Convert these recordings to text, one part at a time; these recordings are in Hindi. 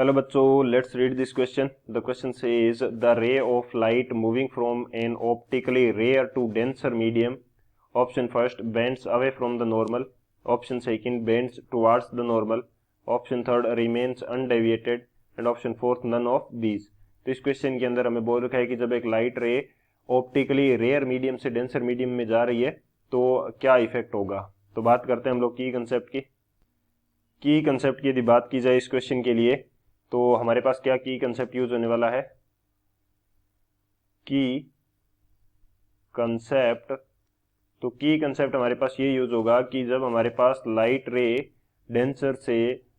हेलो बच्चों, let's read this question. The question says the ray of light moving from an optically rare to denser medium. Option first bends away from the normal. Option second bends towards the normal. Option third remains undeviated. And option fourth none of these. तो इस क्वेश्चन के अंदर हमें बोल रखा है कि जब एक light ray optically rare medium से डेंसर मीडियम में जा रही है तो क्या इफेक्ट होगा. तो बात करते हैं हम लोग की कंसेप्ट की यदि बात की जाए इस क्वेश्चन के लिए तो हमारे पास क्या की कंसेप्ट यूज होने वाला है. की कंसेप्ट. तो की कंसेप्ट हमारे पास ये यूज होगा कि जब हमारे पास लाइट रे डेंसर से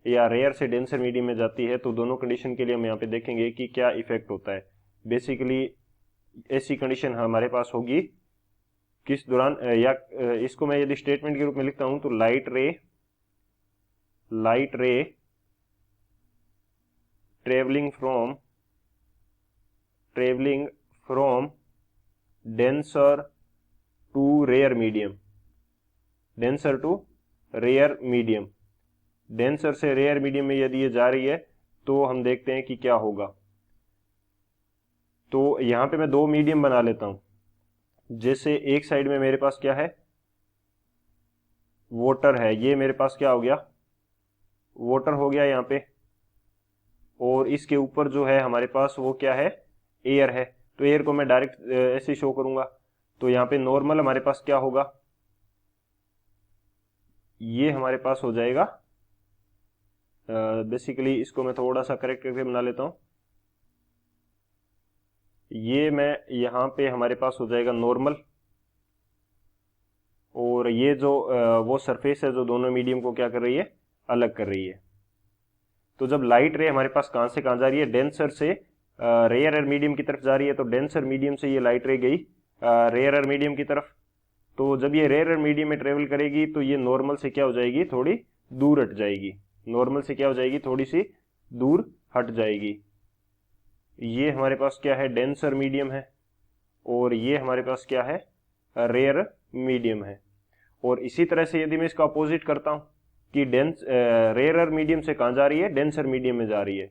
या रेयर से डेंसर मीडियम में जाती है तो दोनों कंडीशन के लिए हम यहाँ पे देखेंगे कि क्या इफेक्ट होता है. बेसिकली ऐसी कंडीशन हमारे पास होगी किस दौरान, या इसको मैं यदि स्टेटमेंट के रूप में लिखता हूं तो लाइट रे traveling from denser to rare medium. denser से रेयर मीडियम में यदि ये जा रही है तो हम देखते हैं कि क्या होगा. तो यहां पे मैं दो मीडियम बना लेता हूं. जैसे एक साइड में मेरे पास क्या है, वाटर है. ये मेरे पास क्या हो गया, वाटर हो गया यहाँ पे. और इसके ऊपर जो है हमारे पास वो क्या है, एयर है. तो एयर को मैं डायरेक्ट ऐसे शो करूंगा. तो यहाँ पे नॉर्मल हमारे पास क्या होगा, ये हमारे पास हो जाएगा. बेसिकली इसको मैं थोड़ा सा करेक्ट करके बना लेता हूं. ये मैं यहाँ पे हमारे पास हो जाएगा नॉर्मल. और ये जो वो सरफेस है जो दोनों मीडियम को क्या कर रही है, अलग कर रही है. तो जब लाइट रे हमारे पास कहां से कहां जा रही है, डेंसर से रेयर मीडियम की तरफ जा रही है. तो डेंसर मीडियम से ये लाइट रे गई रेयर मीडियम की तरफ. तो जब ये रेयर मीडियम में ट्रेवल करेगी तो ये नॉर्मल से क्या हो जाएगी, थोड़ी दूर हट जाएगी. नॉर्मल से क्या हो जाएगी, थोड़ी सी दूर हट जाएगी. ये हमारे पास क्या है, डेंसर मीडियम है. और ये हमारे पास क्या है, रेयर मीडियम है. और इसी तरह से यदि मैं इसका अपोजिट करता हूं कि रेयर मीडियम से कहां जा रही है, डेंसर मीडियम में जा रही है.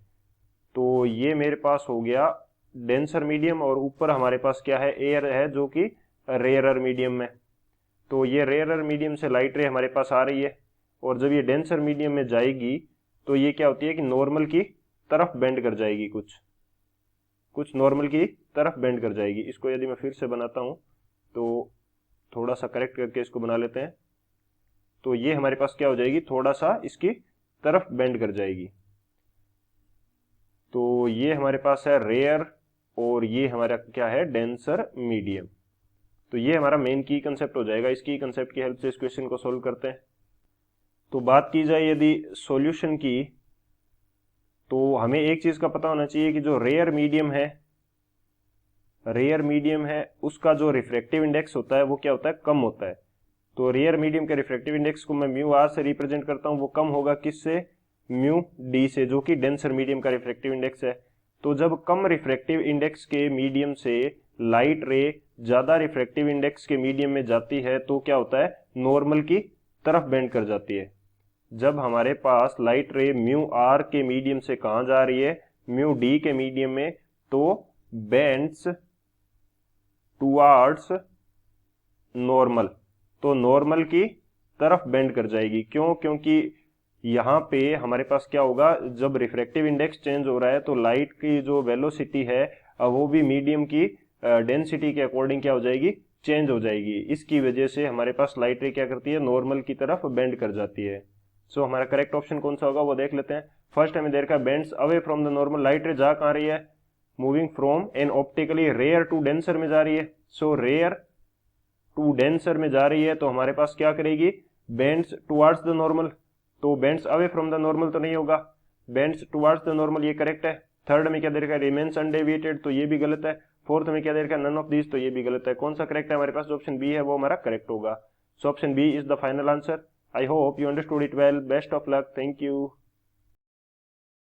तो ये मेरे पास हो गया डेंसर मीडियम और ऊपर हमारे पास क्या है, एयर है जो कि रेयर मीडियम में. तो ये रेयर मीडियम से लाइट रे हमारे पास आ रही है. और जब ये डेंसर मीडियम में जाएगी तो ये क्या होती है कि नॉर्मल की तरफ बेंड कर जाएगी. कुछ नॉर्मल की तरफ बेंड कर जाएगी. इसको यदि मैं फिर से बनाता हूं तो थोड़ा सा करेक्ट करके इसको बना लेते हैं. तो ये हमारे पास क्या हो जाएगी, थोड़ा सा इसकी तरफ बेंड कर जाएगी. तो ये हमारे पास है रेयर और ये हमारा क्या है, डेंसर मीडियम. तो ये हमारा मेन की कंसेप्ट हो जाएगा. इस की कंसेप्ट की हेल्प से इस क्वेश्चन को सोल्व करते हैं. तो बात की जाए यदि सॉल्यूशन की, तो हमें एक चीज का पता होना चाहिए कि जो रेयर मीडियम है उसका जो रिफ्रैक्टिव इंडेक्स होता है वो क्या होता है, कम होता है. तो रेयर मीडियम के रिफ्रैक्टिव इंडेक्स को मैं म्यू आर से रिप्रेजेंट करता हूं. वो कम होगा किससे, म्यू डी से, जो कि डेंसर मीडियम का रिफ्रैक्टिव इंडेक्स है. तो जब कम रिफ्रैक्टिव इंडेक्स के मीडियम से लाइट रे ज्यादा रिफ्रैक्टिव इंडेक्स के मीडियम में जाती है तो क्या होता है, नॉर्मल की तरफ बेंड कर जाती है. जब हमारे पास लाइट रे म्यू आर के मीडियम से कहां जा रही है, म्यू डी के मीडियम में, तो बेंड्स टुवर्ड्स नॉर्मल. तो नॉर्मल की तरफ बेंड कर जाएगी. क्यों, क्योंकि यहां पे हमारे पास क्या होगा, जब रिफ्रैक्टिव इंडेक्स चेंज हो रहा है तो लाइट की जो वेलोसिटी है वो भी मीडियम की डेंसिटी के अकॉर्डिंग क्या हो जाएगी, चेंज हो जाएगी. इसकी वजह से हमारे पास लाइट रे क्या करती है, नॉर्मल की तरफ बेंड कर जाती है. सो हमारा करेक्ट ऑप्शन कौन सा होगा वो देख लेते हैं. फर्स्ट हमें देर का bends away from the normal. Light ray जा कहां रही है, moving from an optically rare to denser में जा रही है. सो रेयर टू डेंसर में जा रही है तो हमारे पास क्या करेगी, बेंड्स टुवर्ड्स द नॉर्मल. तो bends away from the normal तो नहीं होगा, बेंड्स टुवर्ड्स द नॉर्मल ये करेक्ट है. थर्ड में क्या दे रखा है, रिमेन्स अनडेविएटेड, तो ये भी गलत है. फोर्थ में क्या दे रखा है, नन ऑफ दीज, तो ये भी गलत है. कौन सा करेक्ट है हमारे पास, जो ऑप्शन बी है वो हमारा करेक्ट होगा. So option B is the final answer. I hope you understood it well. Best of luck. Thank you.